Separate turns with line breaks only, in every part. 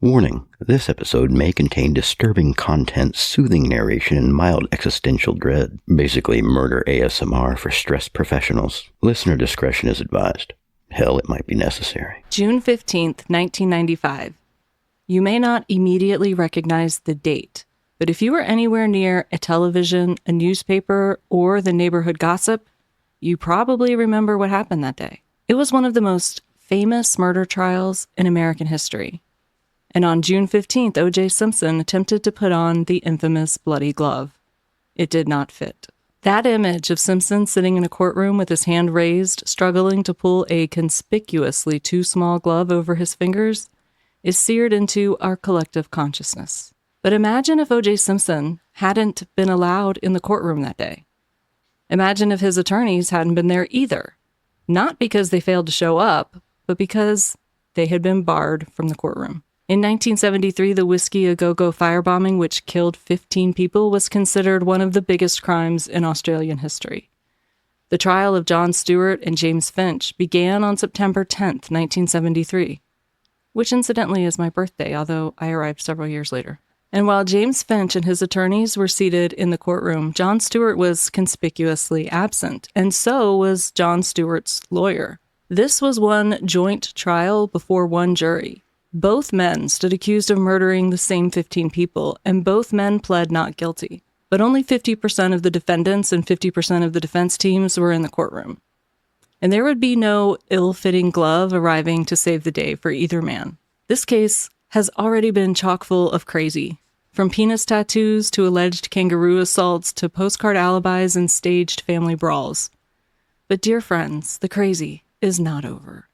Warning, this episode may contain disturbing content, soothing narration, and mild existential dread. Basically, murder ASMR for stressed professionals. Listener discretion is advised. Hell, it might be necessary.
June 15th, 1995. You may not immediately recognize the date, but if you were anywhere near a television, a newspaper, or the neighborhood gossip, you probably remember what happened that day. It was one of the most famous murder trials in American history. And on June 15th, O.J. Simpson attempted to put on the infamous bloody glove. It did not fit. That image of Simpson sitting in a courtroom with his hand raised, struggling to pull a conspicuously too small glove over his fingers, is seared into our collective consciousness. But imagine if O.J. Simpson hadn't been allowed in the courtroom that day. Imagine if his attorneys hadn't been there either. Not because they failed to show up, but because they had been barred from the courtroom. In 1973, the Whiskey A Go-Go firebombing, which killed 15 people, was considered one of the biggest crimes in Australian history. The trial of John Stuart and James Finch began on September 10th, 1973, which incidentally is my birthday, although I arrived several years later. And while James Finch and his attorneys were seated in the courtroom, John Stuart was conspicuously absent, and so was John Stewart's lawyer. This was one joint trial before one jury. Both men stood accused of murdering the same 15 people, and both men pled not guilty. But only 50% of the defendants and 50% of the defense teams were in the courtroom. And there would be no ill-fitting glove arriving to save the day for either man. This case has already been chock full of crazy, from penis tattoos to alleged kangaroo assaults to postcard alibis and staged family brawls. But dear friends, the crazy is not over.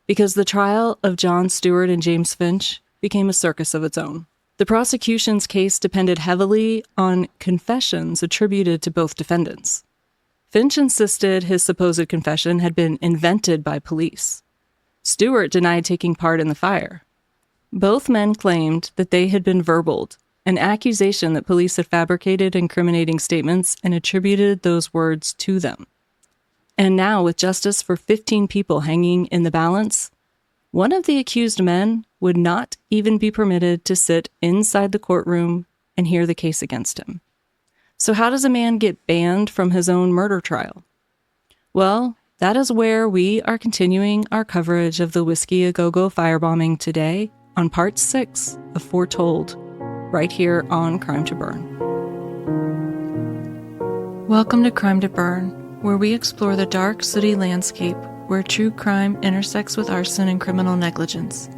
Because the trial of John Stuart and James Finch became a circus of its own. The prosecution's case depended heavily on confessions attributed to both defendants. Finch insisted his supposed confession had been invented by police. Stuart denied taking part in the fire. Both men claimed that they had been verbaled, an accusation that police had fabricated incriminating statements and attributed those words to them. And now, with justice for 15 people hanging in the balance, one of the accused men would not even be permitted to sit inside the courtroom and hear the case against him. So how does a man get banned from his own murder trial? Well, that is where we are continuing our coverage of the Whiskey A Go-Go firebombing today on Part 6 of Foretold, right here on Crime to Burn. Welcome to Crime to Burn, where we explore the dark, sooty landscape where true crime intersects with arson and criminal negligence.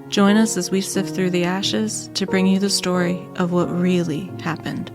Join us as we sift through the ashes to bring you the story of what really happened.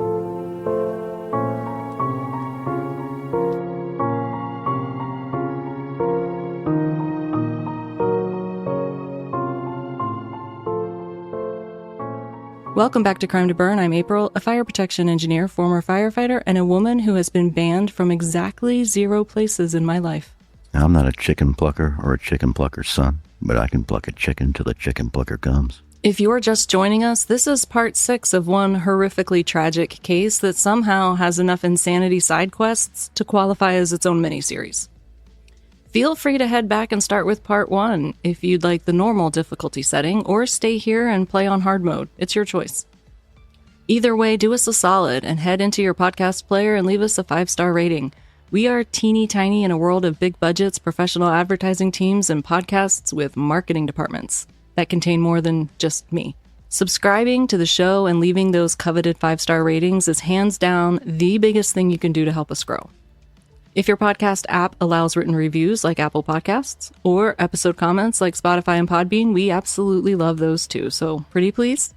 Welcome back to Crime to Burn. I'm April, a fire protection engineer, former firefighter, and a woman who has been banned from exactly 0 places in my life.
Now, I'm not a chicken plucker or a chicken plucker's son, but I can pluck a chicken till the chicken plucker comes.
If you're just joining us, this is part 6 of one horrifically tragic case that somehow has enough insanity side quests to qualify as its own miniseries. Feel free to head back and start with part 1 if you'd like the normal difficulty setting, or stay here and play on hard mode. It's your choice. Either way, do us a solid and head into your podcast player and leave us a 5-star rating. We are teeny tiny in a world of big budgets, professional advertising teams, and podcasts with marketing departments that contain more than just me. Subscribing to the show and leaving those coveted 5-star ratings is hands down the biggest thing you can do to help us grow. If your podcast app allows written reviews like Apple Podcasts, or episode comments like Spotify and Podbean, we absolutely love those too, so pretty please.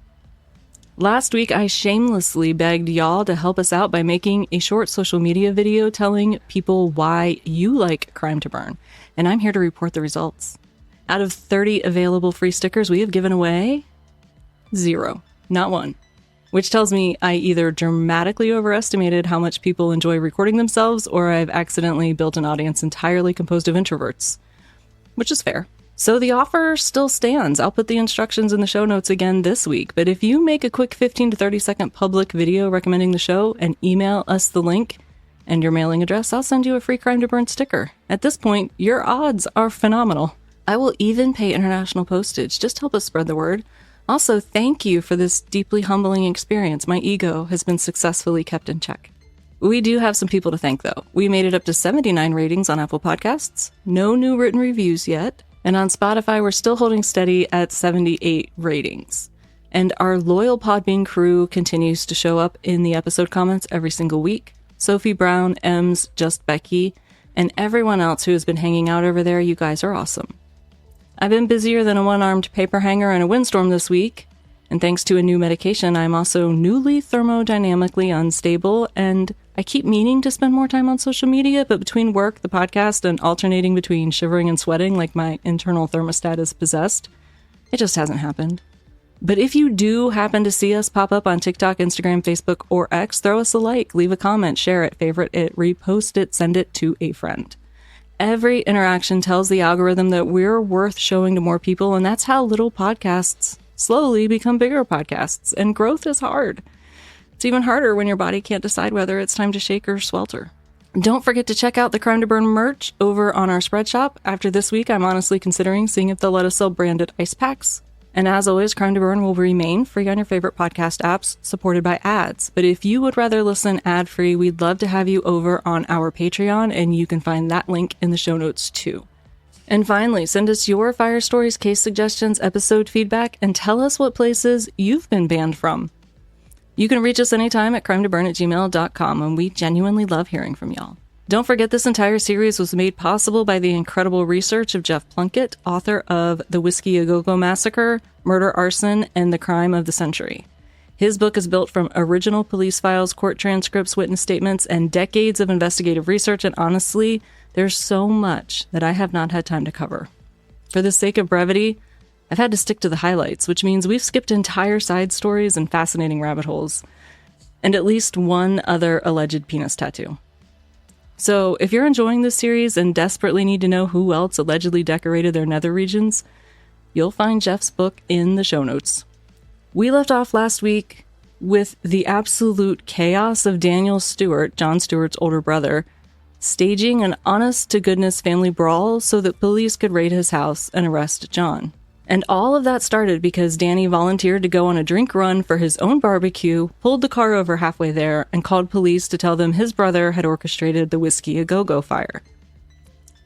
Last week, I shamelessly begged y'all to help us out by making a short social media video telling people why you like Crime to Burn, and I'm here to report the results. Out of 30 available free stickers, we have given away 0, not 1. Which tells me I either dramatically overestimated how much people enjoy recording themselves, or I've accidentally built an audience entirely composed of introverts. Which is fair. So the offer still stands. I'll put the instructions in the show notes again this week, but if you make a quick 15 to 30 second public video recommending the show and email us the link and your mailing address, I'll send you a free Crime to Burn sticker. At this point, your odds are phenomenal. I will even pay international postage. Just help us spread the word. Also, thank you for this deeply humbling experience. My ego has been successfully kept in check. We do have some people to thank, though. We made it up to 79 ratings on Apple Podcasts. No new written reviews yet. And on Spotify, we're still holding steady at 78 ratings. And our loyal Podbean crew continues to show up in the episode comments every single week. Sophie Brown, Ems, Just Becky, and everyone else who has been hanging out over there. You guys are awesome. I've been busier than a one-armed paper hanger in a windstorm this week. And thanks to a new medication, I'm also newly thermodynamically unstable, and I keep meaning to spend more time on social media, but between work, the podcast, and alternating between shivering and sweating like my internal thermostat is possessed, it just hasn't happened. But if you do happen to see us pop up on TikTok, Instagram, Facebook, or X, throw us a like, leave a comment, share it, favorite it, repost it, send it to a friend. Every interaction tells the algorithm that we're worth showing to more people, and that's how little podcasts slowly become bigger podcasts, and growth is hard. It's even harder when your body can't decide whether it's time to shake or swelter. Don't forget to check out the Crime to Burn merch over on our spread shop. After this week, I'm honestly considering seeing if they'll let us sell branded ice packs. And as always, Crime to Burn will remain free on your favorite podcast apps, supported by ads. But if you would rather listen ad-free, we'd love to have you over on our Patreon, and you can find that link in the show notes too. And finally, send us your fire stories, case suggestions, episode feedback, and tell us what places you've been banned from. You can reach us anytime at crimetoburn@gmail.com, and we genuinely love hearing from y'all. Don't forget, this entire series was made possible by the incredible research of Jeff Plunkett, author of The Whiskey A Go-Go Massacre, Murder, Arson, and the Crime of the Century. His book is built from original police files, court transcripts, witness statements, and decades of investigative research, and honestly, there's so much that I have not had time to cover. For the sake of brevity, I've had to stick to the highlights, which means we've skipped entire side stories and fascinating rabbit holes, and at least one other alleged penis tattoo. So if you're enjoying this series and desperately need to know who else allegedly decorated their nether regions, you'll find Jeff's book in the show notes. We left off last week with the absolute chaos of Daniel Stewart, Jon Stewart's older brother, staging an honest-to-goodness family brawl so that police could raid his house and arrest Jon. And all of that started because Danny volunteered to go on a drink run for his own barbecue, pulled the car over halfway there, and called police to tell them his brother had orchestrated the Whiskey A Go-Go fire.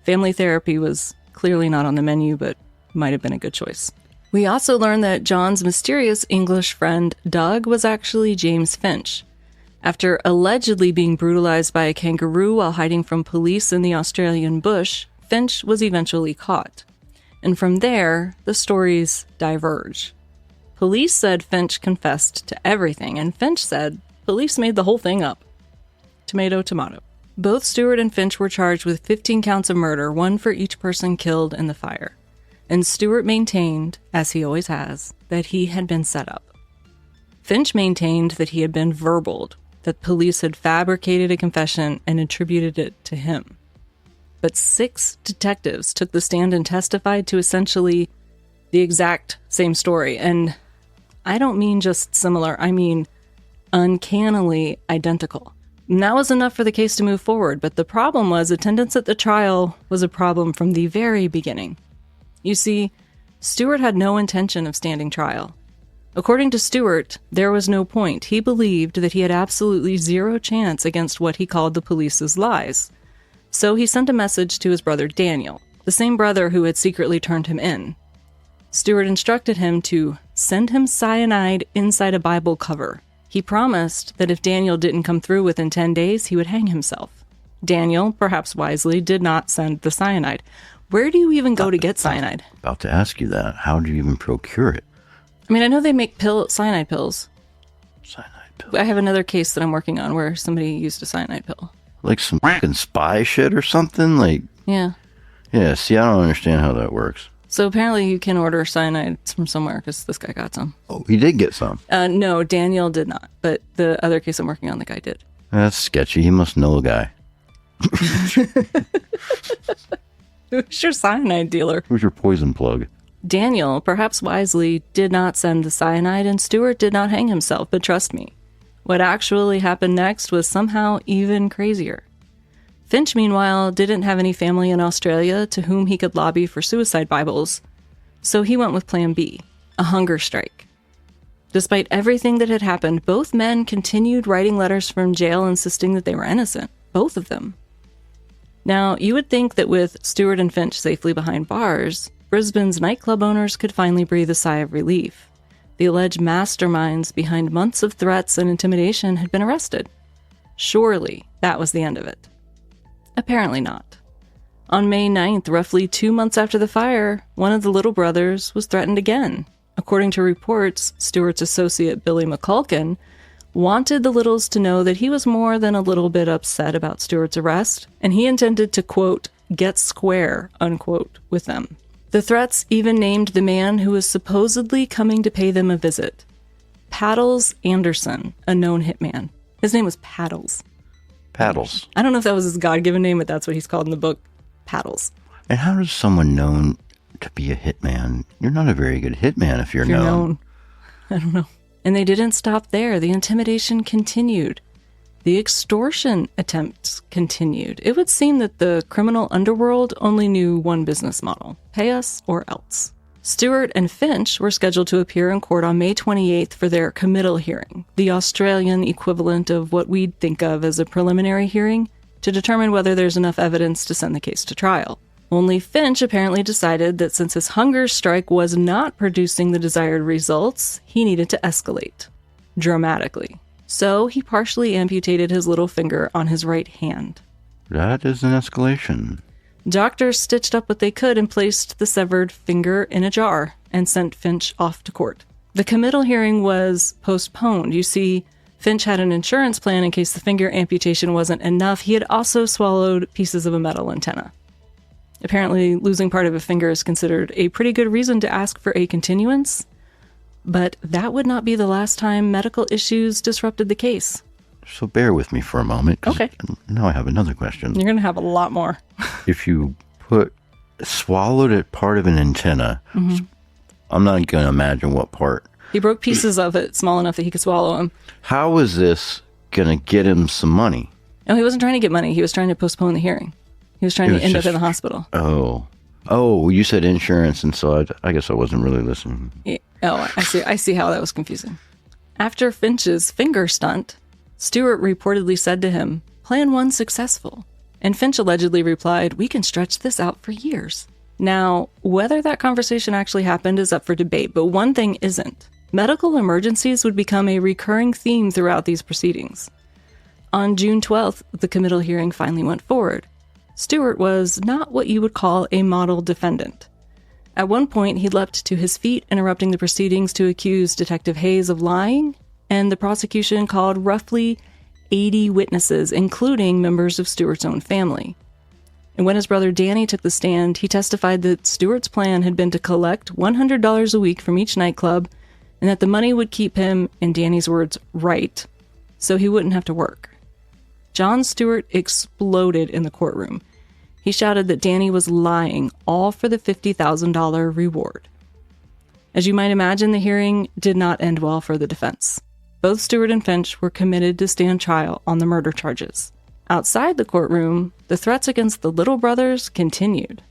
Family therapy was clearly not on the menu, but might have been a good choice. We also learned that Jon's mysterious English friend, Doug, was actually James Finch. After allegedly being brutalized by a kangaroo while hiding from police in the Australian bush, Finch was eventually caught. And from there, the stories diverge. Police said Finch confessed to everything, and Finch said police made the whole thing up. Tomato, tomato. Both Stewart and Finch were charged with 15 counts of murder, one for each person killed in the fire. And Stewart maintained, as he always has, that he had been set up. Finch maintained that he had been verbaled, that police had fabricated a confession and attributed it to him. But 6 detectives took the stand and testified to essentially the exact same story. And I don't mean just similar, I mean uncannily identical. And that was enough for the case to move forward, but the problem was attendance at the trial was a problem from the very beginning. You see, Stewart had no intention of standing trial. According to Stewart, there was no point. He believed that he had absolutely zero chance against what he called the police's lies. So he sent a message to his brother Daniel, the same brother who had secretly turned him in. Stewart instructed him to send him cyanide inside a Bible cover. He promised that if Daniel didn't come through within 10 days, he would hang himself. Daniel, perhaps wisely, did not send the cyanide. Where do you even go to get cyanide?
About to ask you that. How do you even procure it?
I mean, I know they make cyanide pills.
Cyanide pills?
I have another case that I'm working on where somebody used a cyanide pill.
Like some fucking spy shit or something? Like,
Yeah.
yeah, see, I don't understand how that works.
So apparently you can order cyanide from somewhere because this guy got some.
Oh, he did get some.
No, Daniel did not. But the other case I'm working on, the guy did.
That's sketchy. He must know a guy.
Who's your cyanide dealer?
Who's your poison plug?
Daniel, perhaps wisely, did not send the cyanide, and Stewart did not hang himself, but trust me, what actually happened next was somehow even crazier. Finch, meanwhile, didn't have any family in Australia to whom he could lobby for suicide Bibles, so he went with Plan B, a hunger strike. Despite everything that had happened, both men continued writing letters from jail insisting that they were innocent. Both of them. Now, you would think that with Stuart and Finch safely behind bars, Brisbane's nightclub owners could finally breathe a sigh of relief. The alleged masterminds behind months of threats and intimidation had been arrested. Surely that was the end of it. Apparently not. On May 9th, roughly 2 months after the fire, one of the little brothers was threatened again. According to reports, Stuart's associate Billy McCulkin wanted the Littles to know that he was more than a little bit upset about Stuart's arrest, and he intended to, quote, get square, unquote, with them. The threats even named the man who was supposedly coming to pay them a visit. Paddles Anderson, a known hitman. His name was Paddles.
Paddles.
I don't know if that was his God-given name, but that's what he's called in the book, Paddles.
And how does someone known to be a hitman? You're not a very good hitman if you're known.
I don't know. And they didn't stop there. The intimidation continued. The extortion attempts continued. It would seem that the criminal underworld only knew one business model: pay us or else. Stuart and Finch were scheduled to appear in court on May 28th for their committal hearing, the Australian equivalent of what we'd think of as a preliminary hearing, to determine whether there's enough evidence to send the case to trial. Only Finch apparently decided that since his hunger strike was not producing the desired results, he needed to escalate dramatically. So he partially amputated his little finger on his right hand.
That is an escalation.
Doctors stitched up what they could and placed the severed finger in a jar and sent Finch off to court. The committal hearing was postponed. You see, Finch had an insurance plan in case the finger amputation wasn't enough. He had also swallowed pieces of a metal antenna. Apparently, losing part of a finger is considered a pretty good reason to ask for a continuance, but that would not be the last time medical issues disrupted the case.
So bear with me for a moment.
Okay.
Now I have another question.
You're going to have a lot more.
If you swallowed it part of an antenna, I'm not going to imagine what part.
He broke pieces of it small enough that he could swallow them.
How is this going to get him some money?
No, he wasn't trying to get money. He was trying to postpone the hearing. He was trying to end up in the hospital.
Oh, you said insurance, and so I guess I wasn't really listening.
Yeah. Oh, I see how that was confusing. After Finch's finger stunt, Stuart reportedly said to him, "Plan 1 successful." And Finch allegedly replied, "We can stretch this out for years." Now, whether that conversation actually happened is up for debate, but one thing isn't. Medical emergencies would become a recurring theme throughout these proceedings. On June 12th, the committal hearing finally went forward. Stuart was not what you would call a model defendant. At one point, he leapt to his feet, interrupting the proceedings to accuse Detective Hayes of lying, and the prosecution called roughly 80 witnesses, including members of Stuart's own family. And when his brother Danny took the stand, he testified that Stuart's plan had been to collect $100 a week from each nightclub, and that the money would keep him, in Danny's words, right, so he wouldn't have to work. John Stuart exploded in the courtroom. He shouted that Danny was lying, all for the $50,000 reward. As you might imagine, the hearing did not end well for the defense. Both Stuart and Finch were committed to stand trial on the murder charges. Outside the courtroom, the threats against the Little brothers continued.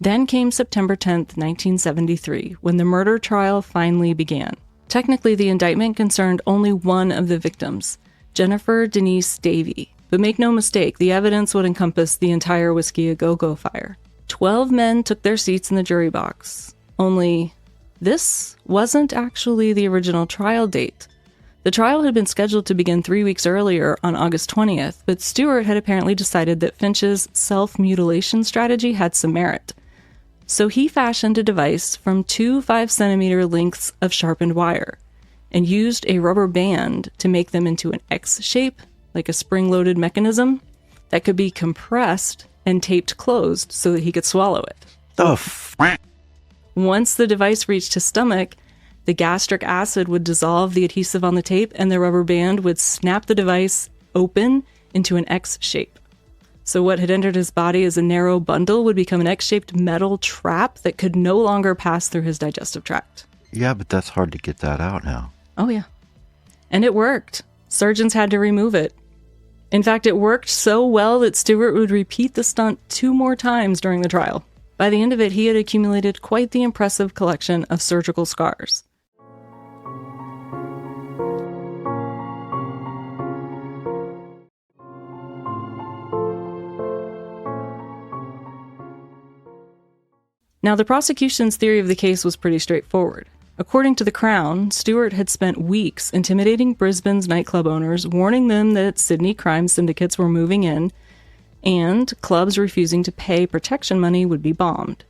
Then came September 10th, 1973, when the murder trial finally began. Technically, the indictment concerned only one of the victims, Jennifer Denise Davey. But make no mistake, the evidence would encompass the entire Whiskey A Go-Go fire. 12 men took their seats in the jury box. Only, this wasn't actually the original trial date. The trial had been scheduled to begin 3 weeks earlier on August 20th, but Stuart had apparently decided that Finch's self-mutilation strategy had some merit. So he fashioned a device from 2 5-centimeter lengths of sharpened wire and used a rubber band to make them into an X shape, like a spring-loaded mechanism, that could be compressed and taped closed so that he could swallow it. Once the device reached his stomach, the gastric acid would dissolve the adhesive on the tape, and the rubber band would snap the device open into an X shape. So what had entered his body as a narrow bundle would become an X-shaped metal trap that could no longer pass through his digestive tract.
Yeah, but that's hard to get that out now.
Oh, yeah. And it worked. Surgeons had to remove it. In fact, it worked so well that Stuart would repeat the stunt 2 more times during the trial. By the end of it, he had accumulated quite the impressive collection of surgical scars. Now, the prosecution's theory of the case was pretty straightforward. According to the Crown, Stuart had spent weeks intimidating Brisbane's nightclub owners, warning them that Sydney crime syndicates were moving in, and clubs refusing to pay protection money would be bombed.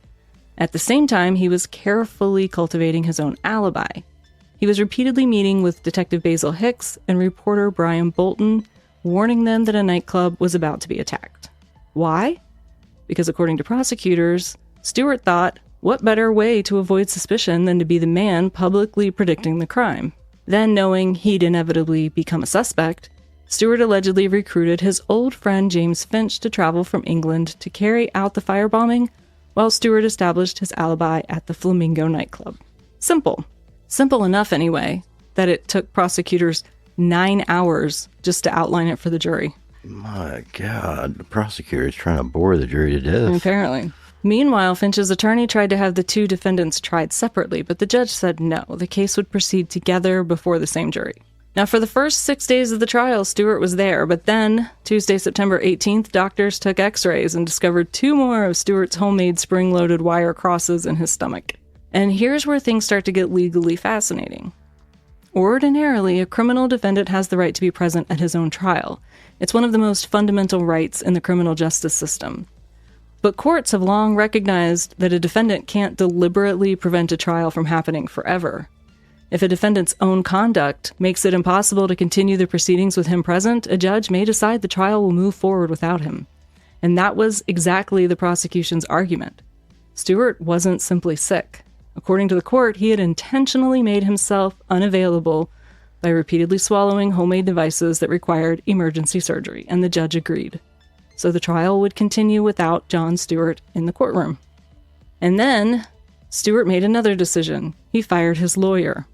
At the same time, he was carefully cultivating his own alibi. He was repeatedly meeting with Detective Basil Hicks and reporter Brian Bolton, warning them that a nightclub was about to be attacked. Why? Because according to prosecutors, Stuart thought, what better way to avoid suspicion than to be the man publicly predicting the crime? Then, knowing he'd inevitably become a suspect, Stuart allegedly recruited his old friend James Finch to travel from England to carry out the firebombing, while Stuart established his alibi at the Flamingo nightclub. Simple. Simple enough, anyway, that it took prosecutors 9 hours just to outline it for the jury.
My God, the prosecutor is trying to bore the jury to death.
Apparently. Meanwhile, Finch's attorney tried to have the two defendants tried separately, but the judge said no, the case would proceed together before the same jury. Now, for the first 6 days of the trial, Stuart was there, but then, Tuesday, September 18th, doctors took x-rays and discovered 2 more of Stuart's homemade spring-loaded wire crosses in his stomach. And here's where things start to get legally fascinating. Ordinarily, a criminal defendant has the right to be present at his own trial. It's one of the most fundamental rights in the criminal justice system. But courts have long recognized that a defendant can't deliberately prevent a trial from happening forever. If a defendant's own conduct makes it impossible to continue the proceedings with him present, a judge may decide the trial will move forward without him. And that was exactly the prosecution's argument. Stuart wasn't simply sick. According to the court, he had intentionally made himself unavailable by repeatedly swallowing homemade devices that required emergency surgery, and the judge agreed. So the trial would continue without John Stuart in the courtroom. And then, Stuart made another decision. He fired his lawyer.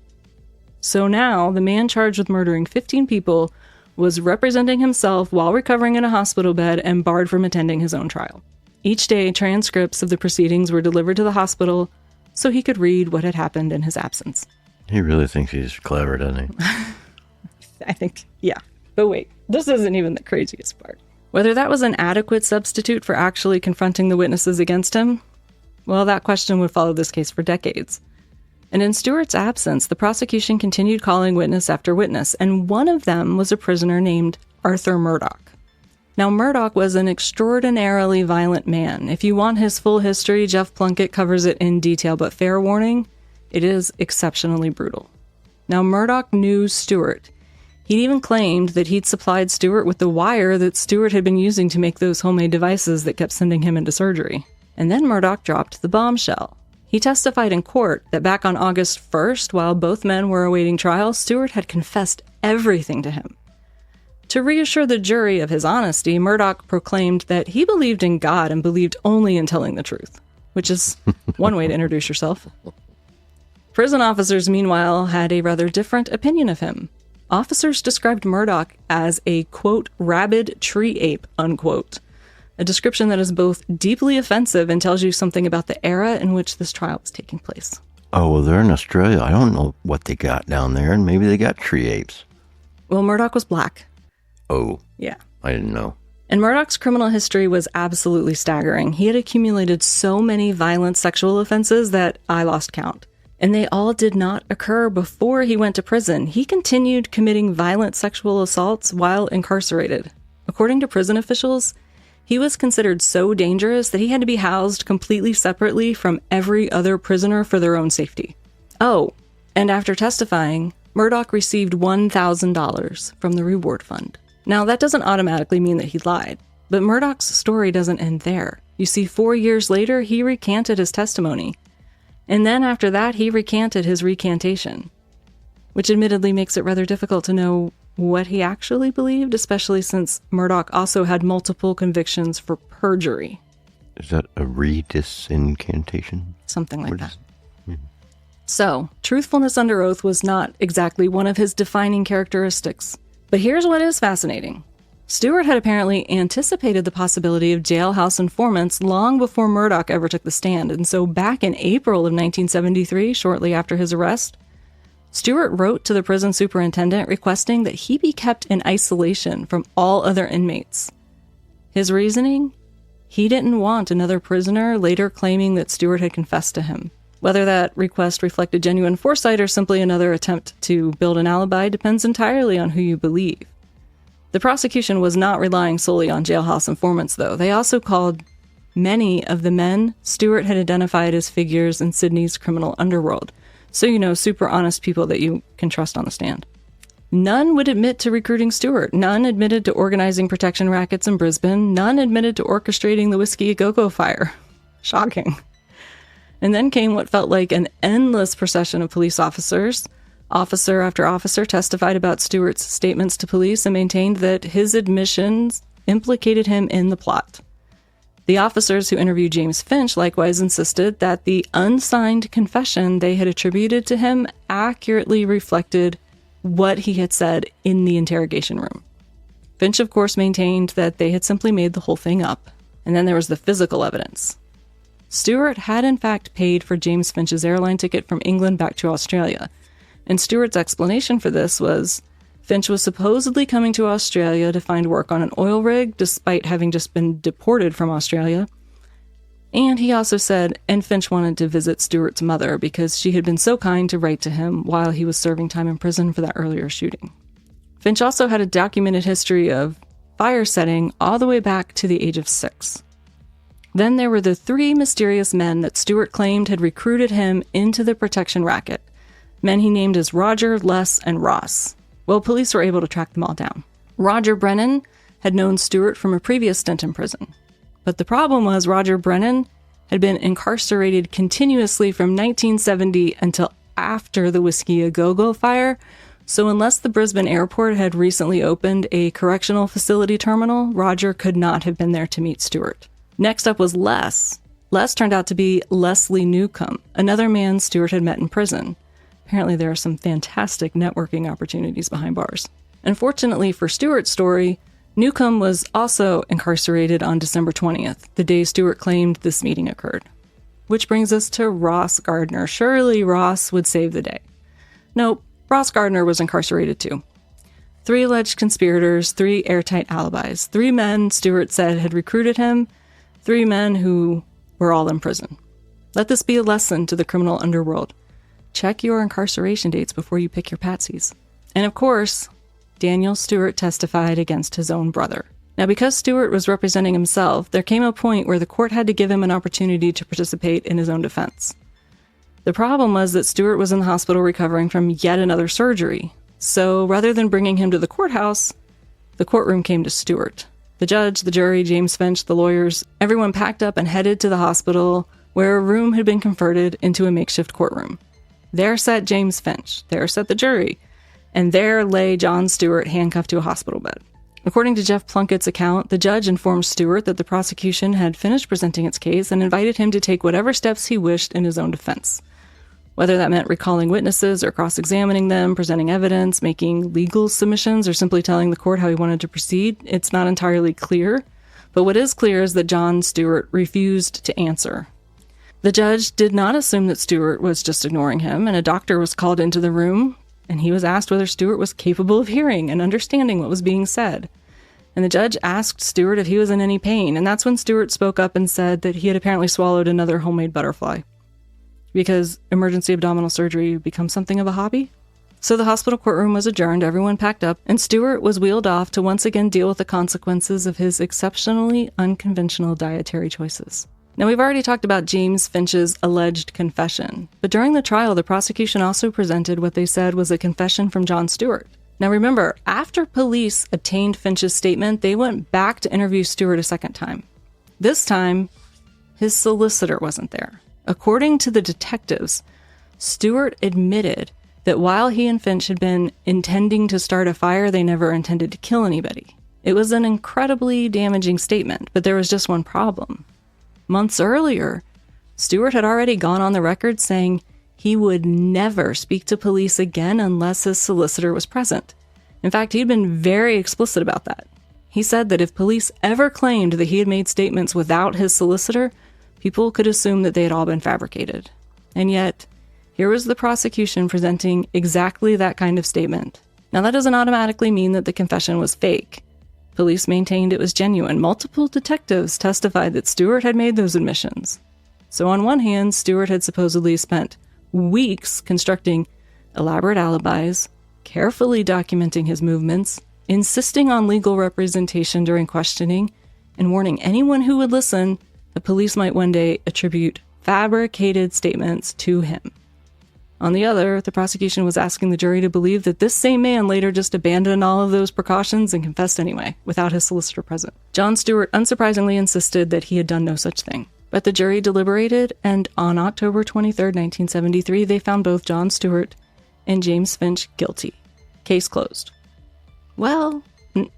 So now, the man charged with murdering 15 people was representing himself while recovering in a hospital bed and barred from attending his own trial. Each day, transcripts of the proceedings were delivered to the hospital so he could read what had happened in his absence.
He really thinks he's clever, doesn't he?
I think, yeah. But wait, this isn't even the craziest part. Whether that was an adequate substitute for actually confronting the witnesses against him, well, that question would follow this case for decades. And in Stuart's absence, the prosecution continued calling witness after witness, and one of them was a prisoner named Arthur Murdoch. Now, Murdoch was an extraordinarily violent man. If you want his full history, Jeff Plunkett covers it in detail, but fair warning, it is exceptionally brutal. Now, Murdoch knew Stuart. He'd even claimed that he'd supplied Stuart with the wire that Stuart had been using to make those homemade devices that kept sending him into surgery. And then Murdoch dropped the bombshell. He testified in court that back on August 1st, while both men were awaiting trial, Stuart had confessed everything to him. To reassure the jury of his honesty, Murdoch proclaimed that he believed in God and believed only in telling the truth, which is one way to introduce yourself. Prison officers, meanwhile, had a rather different opinion of him. Officers described Murdoch as a, quote, rabid tree ape, unquote, a description that is both deeply offensive and tells you something about the era in which this trial was taking place.
Oh, well, they're in Australia. I don't know what they got down there, and maybe they got tree apes.
Well, Murdoch was black.
Oh.
Yeah.
I didn't know.
And Murdoch's criminal history was absolutely staggering. He had accumulated so many violent sexual offenses that I lost count. And they all did not occur before he went to prison. He continued committing violent sexual assaults while incarcerated. According to prison officials, he was considered so dangerous that he had to be housed completely separately from every other prisoner for their own safety. Oh, and after testifying, Murdoch received $1,000 from the reward fund. Now, that doesn't automatically mean that he lied, but Murdoch's story doesn't end there. You see, 4 years later, he recanted his testimony. And then after that, he recanted his recantation, which admittedly makes it rather difficult to know what he actually believed, especially since Murdoch also had multiple convictions for perjury.
Is that a redisincantation?
Something like that. So, truthfulness under oath was not exactly one of his defining characteristics. But here's what is fascinating. Stuart had apparently anticipated the possibility of jailhouse informants long before Murdoch ever took the stand, and so back in April of 1973, shortly after his arrest, Stuart wrote to the prison superintendent requesting that he be kept in isolation from all other inmates. His reasoning? He didn't want another prisoner later claiming that Stuart had confessed to him. Whether that request reflected genuine foresight or simply another attempt to build an alibi depends entirely on who you believe. The prosecution was not relying solely on jailhouse informants, though. They also called many of the men Stuart had identified as figures in Sydney's criminal underworld. So, super honest people that you can trust on the stand. None would admit to recruiting Stuart. None admitted to organizing protection rackets in Brisbane. None admitted to orchestrating the Whiskey A Go-Go fire. Shocking. And then came what felt like an endless procession of police officers. Officer after officer testified about Stuart's statements to police and maintained that his admissions implicated him in the plot. The officers who interviewed James Finch likewise insisted that the unsigned confession they had attributed to him accurately reflected what he had said in the interrogation room. Finch, of course, maintained that they had simply made the whole thing up. And then there was the physical evidence. Stuart had in fact paid for James Finch's airline ticket from England back to Australia. And Stuart's explanation for this was Finch was supposedly coming to Australia to find work on an oil rig, despite having just been deported from Australia. And he also said, and Finch wanted to visit Stuart's mother because she had been so kind to write to him while he was serving time in prison for that earlier shooting. Finch also had a documented history of fire setting all the way back to the age of 6. Then there were the 3 mysterious men that Stuart claimed had recruited him into the protection racket. Men he named as Roger, Les, and Ross. Well, police were able to track them all down. Roger Brennan had known Stuart from a previous stint in prison. But the problem was Roger Brennan had been incarcerated continuously from 1970 until after the Whiskey A Go-Go fire, so unless the Brisbane airport had recently opened a correctional facility terminal, Roger could not have been there to meet Stuart. Next up was Les. Les turned out to be Leslie Newcomb, another man Stuart had met in prison. Apparently there are some fantastic networking opportunities behind bars. Unfortunately for Stuart's story, Newcomb was also incarcerated on December 20th, the day Stuart claimed this meeting occurred. Which brings us to Ross Gardner. Surely Ross would save the day. Nope, Ross Gardner was incarcerated too. 3 alleged conspirators, 3 airtight alibis, 3 men Stuart said had recruited him, 3 men who were all in prison. Let this be a lesson to the criminal underworld. Check your incarceration dates before you pick your patsies. And of course, Daniel Stuart testified against his own brother. Now, because Stuart was representing himself, there came a point where the court had to give him an opportunity to participate in his own defense. The problem was that Stuart was in the hospital recovering from yet another surgery. So rather than bringing him to the courthouse, the courtroom came to Stuart. The judge, the jury, James Finch, the lawyers, everyone packed up and headed to the hospital where a room had been converted into a makeshift courtroom. There sat James Finch, there sat the jury, and there lay John Stuart handcuffed to a hospital bed. According to Jeff Plunkett's account, the judge informed Stuart that the prosecution had finished presenting its case and invited him to take whatever steps he wished in his own defense. Whether that meant recalling witnesses or cross-examining them, presenting evidence, making legal submissions, or simply telling the court how he wanted to proceed, it's not entirely clear. But what is clear is that John Stuart refused to answer. The judge did not assume that Stuart was just ignoring him, and a doctor was called into the room, and he was asked whether Stuart was capable of hearing and understanding what was being said. And the judge asked Stuart if he was in any pain, and that's when Stuart spoke up and said that he had apparently swallowed another homemade butterfly. Because emergency abdominal surgery becomes something of a hobby? So the hospital courtroom was adjourned, everyone packed up, and Stuart was wheeled off to once again deal with the consequences of his exceptionally unconventional dietary choices. Now, we've already talked about James Finch's alleged confession, but during the trial, the prosecution also presented what they said was a confession from John Stuart. Now remember, after police obtained Finch's statement, they went back to interview Stuart a second time. This time, his solicitor wasn't there. According to the detectives, Stuart admitted that while he and Finch had been intending to start a fire, they never intended to kill anybody. It was an incredibly damaging statement, but there was just one problem. Months earlier, Stuart had already gone on the record saying he would never speak to police again unless his solicitor was present. In fact, he'd been very explicit about that. He said that if police ever claimed that he had made statements without his solicitor, people could assume that they had all been fabricated. And yet, here was the prosecution presenting exactly that kind of statement. Now, that doesn't automatically mean that the confession was fake. Police maintained it was genuine. Multiple detectives testified that Stuart had made those admissions. So on one hand, Stuart had supposedly spent weeks constructing elaborate alibis, carefully documenting his movements, insisting on legal representation during questioning, and warning anyone who would listen the police might one day attribute fabricated statements to him. On the other, the prosecution was asking the jury to believe that this same man later just abandoned all of those precautions and confessed anyway, without his solicitor present. John Stuart unsurprisingly insisted that he had done no such thing. But the jury deliberated, and on October 23, 1973, they found both John Stuart and James Finch guilty. Case closed. Well,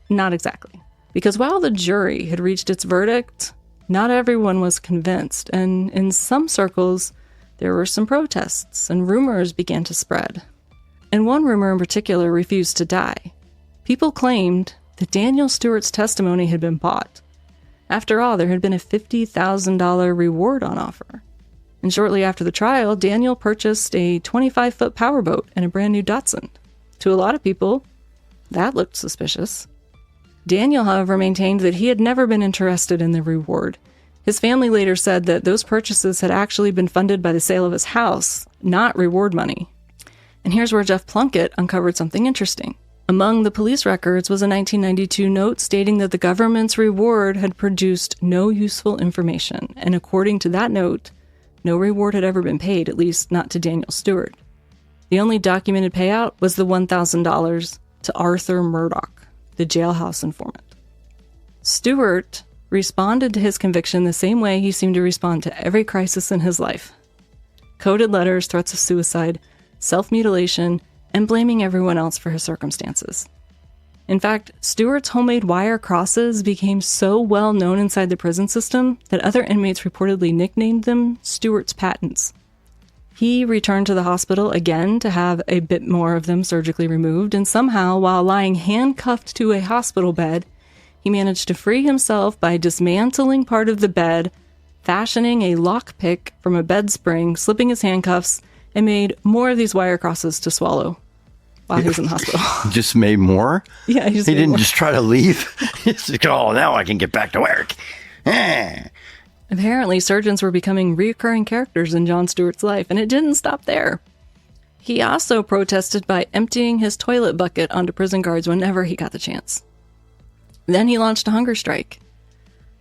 not exactly. Because while the jury had reached its verdict, not everyone was convinced, and in some circles, there were some protests, and rumors began to spread. And one rumor in particular refused to die. People claimed that Daniel Stewart's testimony had been bought. After all, there had been a $50,000 reward on offer. And shortly after the trial, Daniel purchased a 25-foot powerboat and a brand new Datsun. To a lot of people, that looked suspicious. Daniel, however, maintained that he had never been interested in the reward. His family later said that those purchases had actually been funded by the sale of his house, not reward money. And here's where Jeff Plunkett uncovered something interesting. Among the police records was a 1992 note stating that the government's reward had produced no useful information, and according to that note, no reward had ever been paid, at least not to Daniel Stewart. The only documented payout was the $1,000 to Arthur Murdoch, the jailhouse informant. Stewart responded to his conviction the same way he seemed to respond to every crisis in his life. Coded letters, threats of suicide, self-mutilation, and blaming everyone else for his circumstances. In fact, Stewart's homemade wire crosses became so well known inside the prison system that other inmates reportedly nicknamed them Stewart's patents. He returned to the hospital again to have a bit more of them surgically removed, and somehow, while lying handcuffed to a hospital bed, he managed to free himself by dismantling part of the bed, fashioning a lockpick from a bed spring, slipping his handcuffs, and made more of these wire crosses to swallow while he was in the hospital.
Just made more?
Yeah,
he didn't just try to leave. He's like, oh, now I can get back to work.
Apparently, surgeons were becoming recurring characters in John Stewart's life, and it didn't stop there. He also protested by emptying his toilet bucket onto prison guards whenever he got the chance. Then he launched a hunger strike.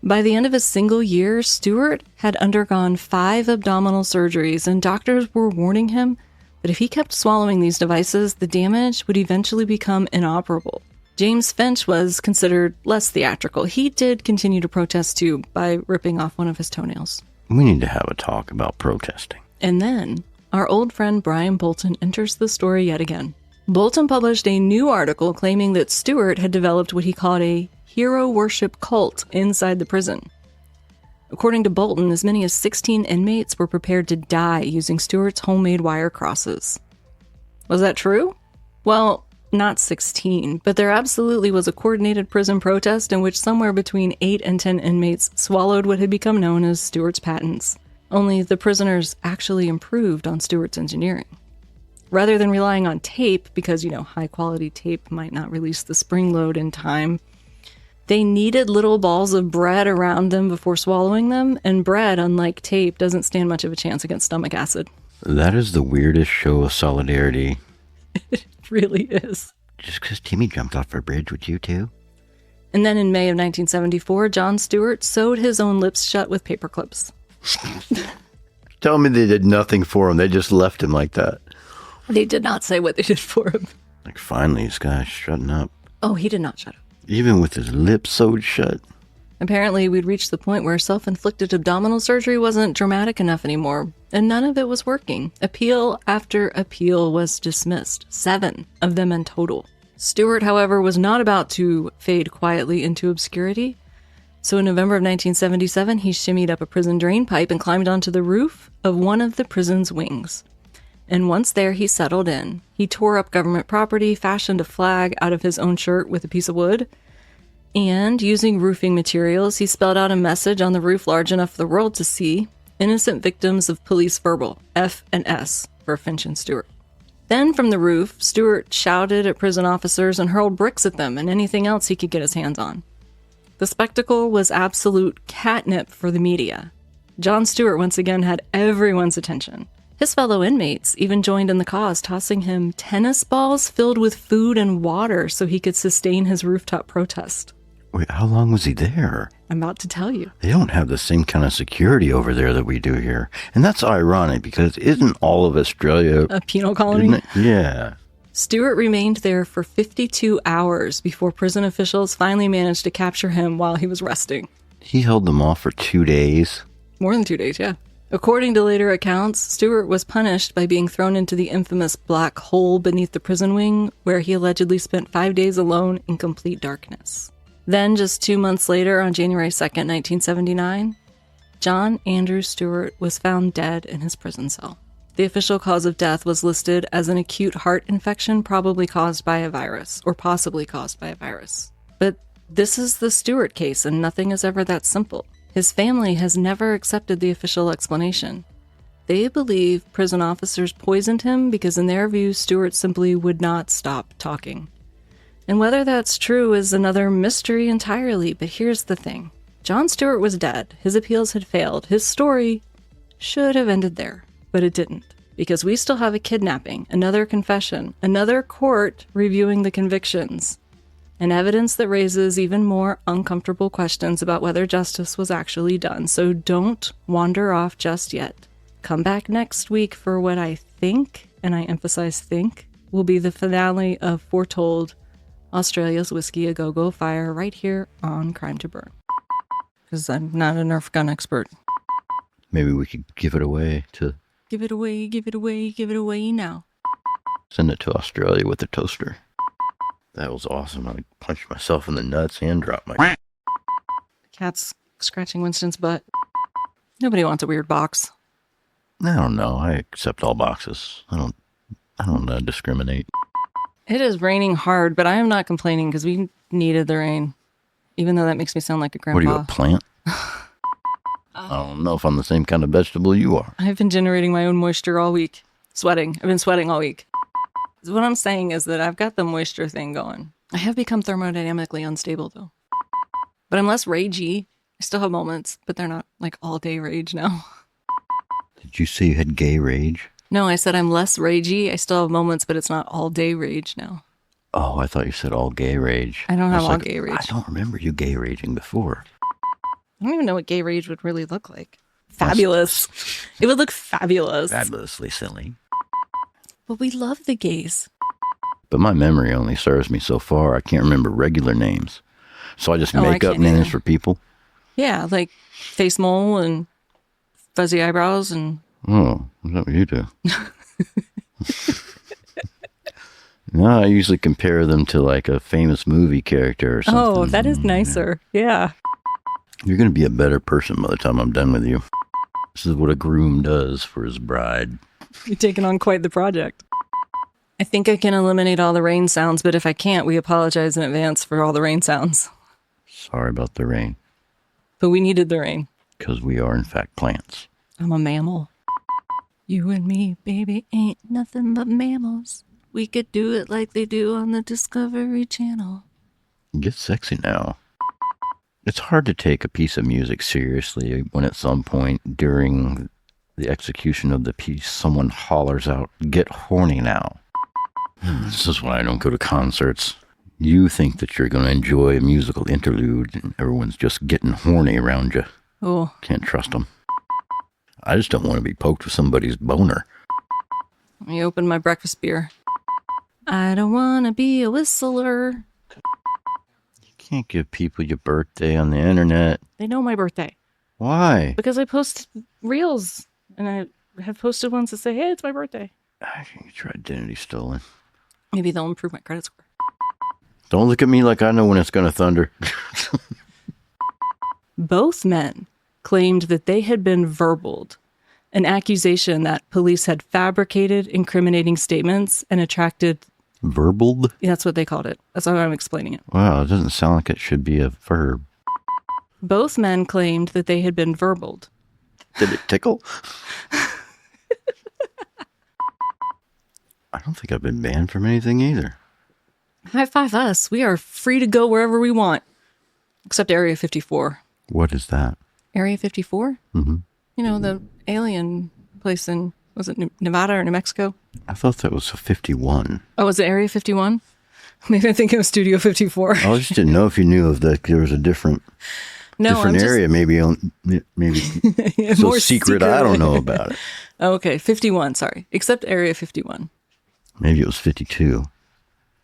By the end of a single year, Stuart had undergone 5 abdominal surgeries, and doctors were warning him that if he kept swallowing these devices, the damage would eventually become inoperable. James Finch was considered less theatrical. He did continue to protest too by ripping off one of his toenails.
We need to have a talk about protesting.
And then our old friend Brian Bolton enters the story yet again. Bolton published a new article claiming that Stuart had developed what he called a hero worship cult inside the prison. According to Bolton, as many as 16 inmates were prepared to die using Stuart's homemade wire crosses. Was that true? Well, not 16, but there absolutely was a coordinated prison protest in which somewhere between 8 and 10 inmates swallowed what had become known as Stuart's patents. Only the prisoners actually improved on Stuart's engineering. Rather than relying on tape, because, high-quality tape might not release the spring load in time, they kneaded little balls of bread around them before swallowing them, and bread, unlike tape, doesn't stand much of a chance against stomach acid.
That is the weirdest show of solidarity.
It really is.
Just because Timmy jumped off a bridge, would you too?
And then in May of 1974, John Stewart sewed his own lips shut with paper clips.
Tell me they did nothing for him. They just left him like that.
They did not say what they did for him.
Like, finally, this guy's shutting up.
Oh, he did not shut up.
Even with his lips sewed shut.
Apparently, we'd reached the point where self-inflicted abdominal surgery wasn't dramatic enough anymore, and none of it was working. Appeal after appeal was dismissed, 7 of them in total. Stuart, however, was not about to fade quietly into obscurity, so in November of 1977, he shimmied up a prison drain pipe and climbed onto the roof of one of the prison's wings. And once there, he settled in. He tore up government property, fashioned a flag out of his own shirt with a piece of wood, and using roofing materials, he spelled out a message on the roof large enough for the world to see: innocent victims of police verbal, F and S, for Finch and Stuart. Then from the roof, Stuart shouted at prison officers and hurled bricks at them and anything else he could get his hands on. The spectacle was absolute catnip for the media. Jon Stewart once again had everyone's attention. His fellow inmates even joined in the cause, tossing him tennis balls filled with food and water so he could sustain his rooftop protest.
Wait, how long was he there?
I'm about to tell you.
They don't have the same kind of security over there that we do here. And that's ironic because isn't all of Australia
a penal colony?
Yeah.
Stuart remained there for 52 hours before prison officials finally managed to capture him while he was resting.
He held them off for 2 days?
More than 2 days, yeah. According to later accounts, Stuart was punished by being thrown into the infamous black hole beneath the prison wing, where he allegedly spent 5 days alone in complete darkness. Then, just 2 months later, on January 2nd, 1979, John Andrew Stuart was found dead in his prison cell. The official cause of death was listed as an acute heart infection probably caused by a virus, or possibly caused by a virus. But this is the Stuart case, and nothing is ever that simple. His family has never accepted the official explanation. They believe prison officers poisoned him because in their view, Stuart simply would not stop talking. And whether that's true is another mystery entirely, but here's the thing. Jon Stewart was dead. His appeals had failed. His story should have ended there, but it didn't. Because we still have a kidnapping, another confession, another court reviewing the convictions, and evidence that raises even more uncomfortable questions about whether justice was actually done. So don't wander off just yet. Come back next week for what I think, and I emphasize think, will be the finale of Foretold, Australia's Whiskey A Go-Go Fire, right here on Crime to Burn. Because I'm not a Nerf gun expert.
Maybe we could give it away to...
Give it away, give it away, give it away now.
Send it to Australia with a toaster. That was awesome. I punched myself in the nuts and dropped my...
The cat's scratching Winston's butt. Nobody wants a weird box.
I don't know. I accept all boxes. I don't discriminate.
It is raining hard, but I am not complaining because we needed the rain. Even though that makes me sound like a grandpa.
What are you, a plant? I don't know if I'm the same kind of vegetable you are.
I've been generating my own moisture all week. Sweating. I've been sweating all week. What I'm saying is that I've got the moisture thing going. I have become thermodynamically unstable, though. But I'm less ragey. I still have moments, but they're not like all-day rage now.
Did you say you had gay rage?
No, I said I'm less ragey. I still have moments, but it's not all-day rage now.
Oh, I thought you said all gay rage.
I don't have all gay rage.
I don't remember you gay raging before.
I don't even know what gay rage would really look like. Fabulous. It would look fabulous.
Fabulously silly.
But we love the gays.
But my memory only serves me so far. I can't remember regular names. So I just make up names for people?
Yeah, like face mole and fuzzy eyebrows and...
Oh, is that what you do? No, I usually compare them to like a famous movie character or something.
Oh, that is nicer. Yeah.
You're going to be a better person by the time I'm done with you. This is what a groom does for his bride.
You're taking on quite the project. I think I can eliminate all the rain sounds, but if I can't, we apologize in advance for all the rain sounds.
Sorry about the rain.
But we needed the rain.
Because we are, in fact, plants.
I'm a mammal. You and me, baby, ain't nothing but mammals. We could do it like they do on the Discovery Channel.
Get sexy now. It's hard to take a piece of music seriously when at some point during the execution of the piece, someone hollers out, "Get horny now." This is why I don't go to concerts. You think that you're going to enjoy a musical interlude and everyone's just getting horny around you.
Oh.
Can't trust them. I just don't want to be poked with somebody's boner.
Let me open my breakfast beer. I don't want to be a whistler.
You can't give people your birthday on the internet.
They know my birthday.
Why?
Because I post reels, and I have posted ones that say, hey, it's my birthday.
I think it's your identity stolen.
Maybe they'll improve my credit score.
Don't look at me like I know when it's going to thunder.
Both men claimed that they had been verbaled, an accusation that police had fabricated incriminating statements and attracted...
Verbaled?
Yeah, that's what they called it. That's how I'm explaining it.
Wow, it doesn't sound like it should be a verb.
Both men claimed that they had been verbaled.
Did it tickle? I don't think I've been banned from anything either.
High five us. We are free to go wherever we want. Except Area 54.
What is that?
Area 54?
Mm-hmm.
You know, the alien place in, was it Nevada or New Mexico?
I thought that was a 51.
Oh, was it Area 51? Maybe I think it was Studio 54.
I just didn't know if you knew if there was a different area, maybe so
more
secret I don't know about it.
Okay, 51, sorry. Except Area 51.
Maybe it was 52.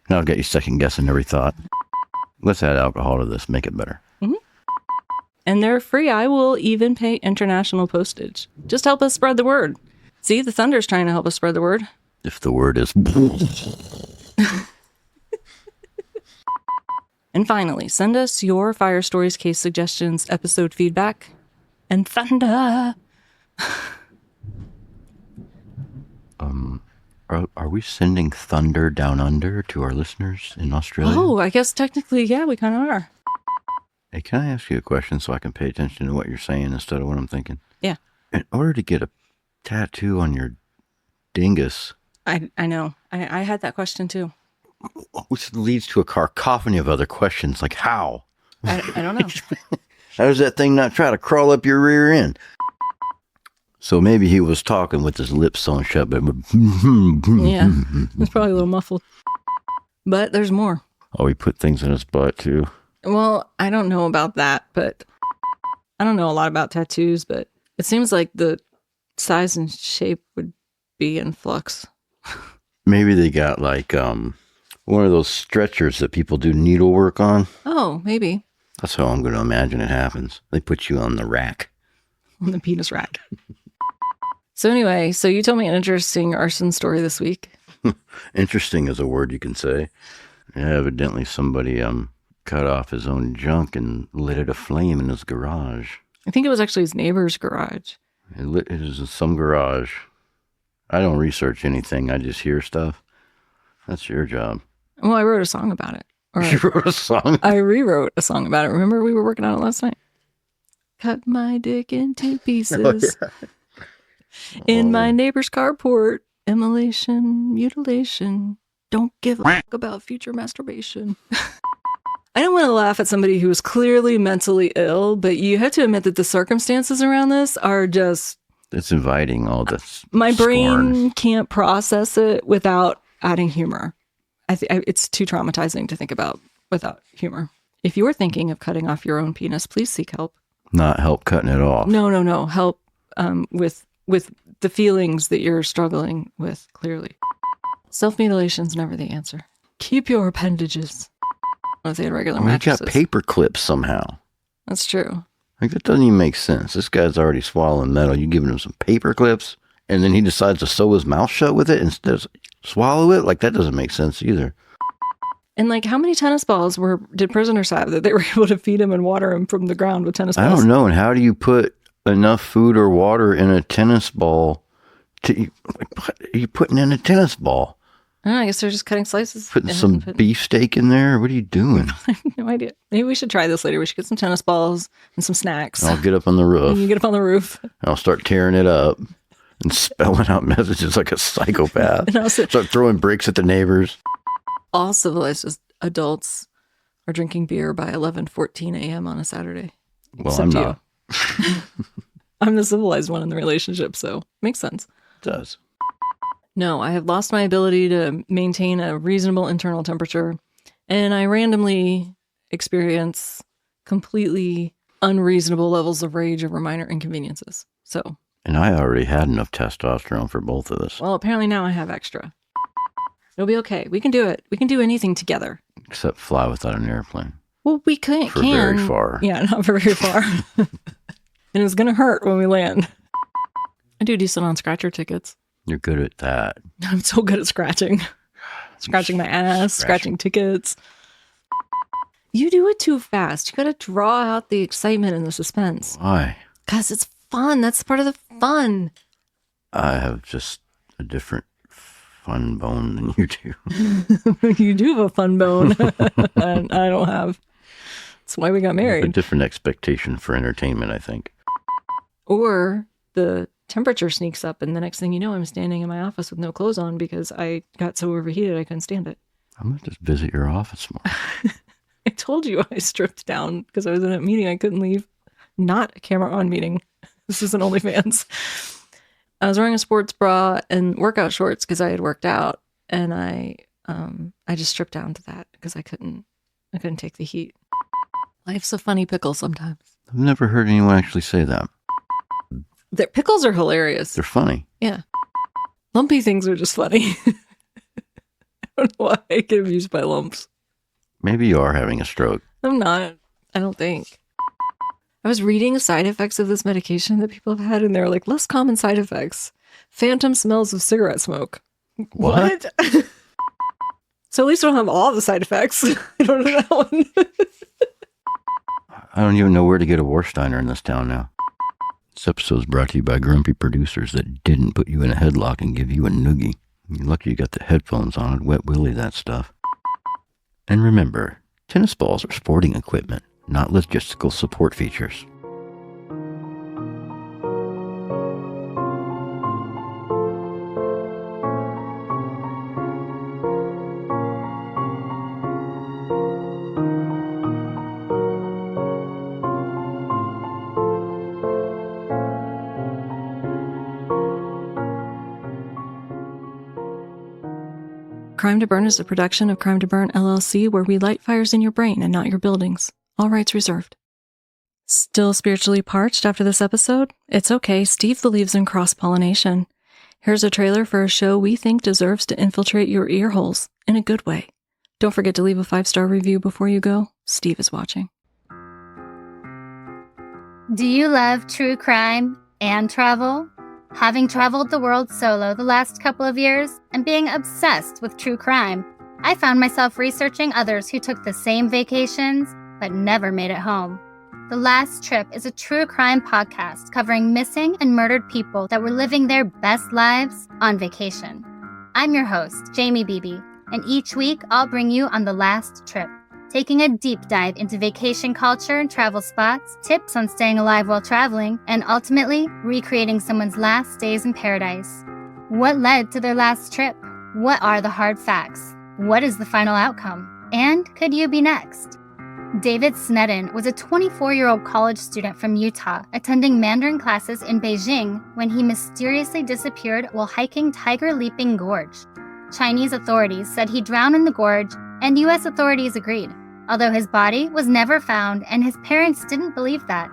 Now I'll get you second guessing every thought. Let's add alcohol to this, make it better.
Mm-hmm. And they're free. I will even pay international postage. Just help us spread the word. See, the Thunder's trying to help us spread the word.
If the word is...
And finally, send us your Fire Stories, case suggestions, episode feedback, and thunder.
Are we sending thunder down under to our listeners in Australia?
Oh, I guess technically, yeah, we kind of are.
Hey, can I ask you a question so I can pay attention to what you're saying instead of what I'm thinking?
Yeah.
In order to get a tattoo on your dingus...
I know. I had that question too.
Which leads to a cacophony of other questions, like how?
I don't know.
How does that thing not try to crawl up your rear end? So maybe he was talking with his lips sewn shut, but...
Yeah, it's probably a little muffled. But there's more.
Oh, he put things in his butt too.
Well, I don't know about that, but I don't know a lot about tattoos, but it seems like the size and shape would be in flux.
Maybe they got like one of those stretchers that people do needlework on.
Oh, maybe.
That's how I'm going to imagine it happens. They put you on the rack.
On the penis rack. So anyway, so you told me an interesting arson story this week.
Interesting is a word you can say. Yeah, evidently somebody cut off his own junk and lit it aflame in his garage.
I think it was actually his neighbor's garage.
It was in some garage. I don't research anything. I just hear stuff. That's your job.
Well, I wrote a song about it. Or
you wrote a song?
I rewrote a song about it. Remember we were working on it last night? Cut my dick into pieces. Oh, yeah. In my neighbor's carport. Immolation, mutilation. Don't give a fuck about future masturbation. I don't want to laugh at somebody who is clearly mentally ill, but you have to admit that the circumstances around this are just...
It's inviting all this
My
scorn.
brain can't process it without adding humor. It's too traumatizing to think about without humor. If you're thinking of cutting off your own penis, please seek help.
Not help cutting it off.
No. Help with the feelings that you're struggling with, clearly. Self-mutilation's never the answer. Keep your appendages. If they had regular mattresses.
You got paper clips somehow.
That's true.
Like, that doesn't even make sense. This guy's already swallowing metal. You giving him some paper clips, and then he decides to sew his mouth shut with it instead of swallow it? Like, that doesn't make sense either.
And, like, how many tennis balls did prisoners have that they were able to feed him and water him from the ground with tennis balls?
I don't know. And how do you put enough food or water in a tennis ball? What are you putting in a tennis ball?
I don't know, I guess they're just cutting slices.
Putting some beefsteak in there? What are you doing?
I have no idea. Maybe we should try this later. We should get some tennis balls and some snacks.
I'll get up on the roof.
You get up on the roof.
I'll start tearing it up and spelling out messages like a psychopath. And also, start throwing bricks at the neighbors.
All civilized adults are drinking beer by 11:14 a.m. on a Saturday.
Well,
Except
I'm not.
I'm the civilized one in the relationship, so makes sense.
It does.
No, I have lost my ability to maintain a reasonable internal temperature, and I randomly experience completely unreasonable levels of rage over minor inconveniences. So.
And I already had enough testosterone for both of us.
Well, apparently now I have extra. It'll be okay. We can do it. We can do anything together.
Except fly without an airplane.
Well, we can.
Very far.
Yeah, not for very far. And it's going to hurt when we land. I do decent on scratcher tickets.
You're good at that.
I'm so good at scratching. Scratching my ass, scratching tickets. You do it too fast. You got to draw out the excitement and the suspense.
Why?
Because it's fun. That's part of the fun.
I have just a different fun bone than you do.
You do have a fun bone. And I don't have. That's why we got married.
A different expectation for entertainment, I think.
Or the temperature sneaks up, and the next thing you know, I'm standing in my office with no clothes on because I got so overheated I couldn't stand it.
I'm going to just visit your office more.
I told you I stripped down because I was in a meeting I couldn't leave. Not a camera on meeting. This isn't OnlyFans. I was wearing a sports bra and workout shorts because I had worked out, and I just stripped down to that because I couldn't take the heat. Life's a funny pickle sometimes.
I've never heard anyone actually say that.
Their pickles are hilarious.
They're funny.
Yeah. Lumpy things are just funny. I don't know why I get abused by lumps.
Maybe you are having a stroke.
I'm not. I don't think. I was reading side effects of this medication that people have had, and they're like, less common side effects. Phantom smells of cigarette smoke.
What?
So at least I don't have all the side effects. I don't know that one.
I don't even know where to get a Warsteiner in this town now. This episode is brought to you by grumpy producers that didn't put you in a headlock and give you a noogie. You're lucky you got the headphones on and wet willy that stuff. And remember, tennis balls are sporting equipment, not logistical support features.
Crime to Burn is a production of Crime to Burn, LLC, where we light fires in your brain and not your buildings. All rights reserved. Still spiritually parched after this episode? It's okay, Steve believes in cross-pollination. Here's a trailer for a show we think deserves to infiltrate your ear holes in a good way. Don't forget to leave a 5-star review before you go. Steve is watching.
Do you love true crime and travel? Having traveled the world solo the last couple of years and being obsessed with true crime, I found myself researching others who took the same vacations but never made it home. The Last Trip is a true crime podcast covering missing and murdered people that were living their best lives on vacation. I'm your host, Jamie Beebe, and each week I'll bring you on The Last Trip, taking a deep dive into vacation culture and travel spots, tips on staying alive while traveling, and ultimately recreating someone's last days in paradise. What led to their last trip? What are the hard facts? What is the final outcome? And could you be next? David Snedden was a 24-year-old college student from Utah attending Mandarin classes in Beijing when he mysteriously disappeared while hiking Tiger Leaping Gorge. Chinese authorities said he drowned in the gorge, and U.S. authorities agreed, although his body was never found and his parents didn't believe that.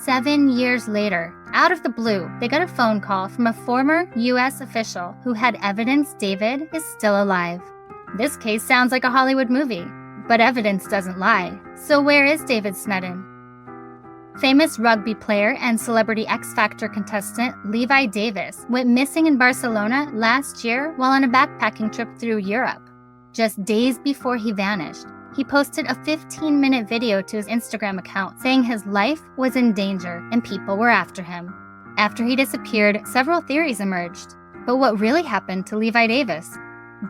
7 years later, out of the blue, they got a phone call from a former U.S. official who had evidence David is still alive. This case sounds like a Hollywood movie, but evidence doesn't lie. So where is David Snedden? Famous rugby player and Celebrity X Factor contestant Levi Davis went missing in Barcelona last year while on a backpacking trip through Europe. Just days before he vanished, he posted a 15-minute video to his Instagram account saying his life was in danger and people were after him. After he disappeared, several theories emerged. But what really happened to Levi Davis?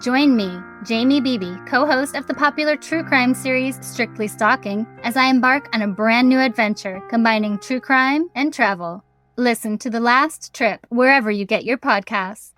Join me, Jamie Beebe, co-host of the popular true crime series Strictly Stalking, as I embark on a brand new adventure combining true crime and travel. Listen to The Last Trip wherever you get your podcasts.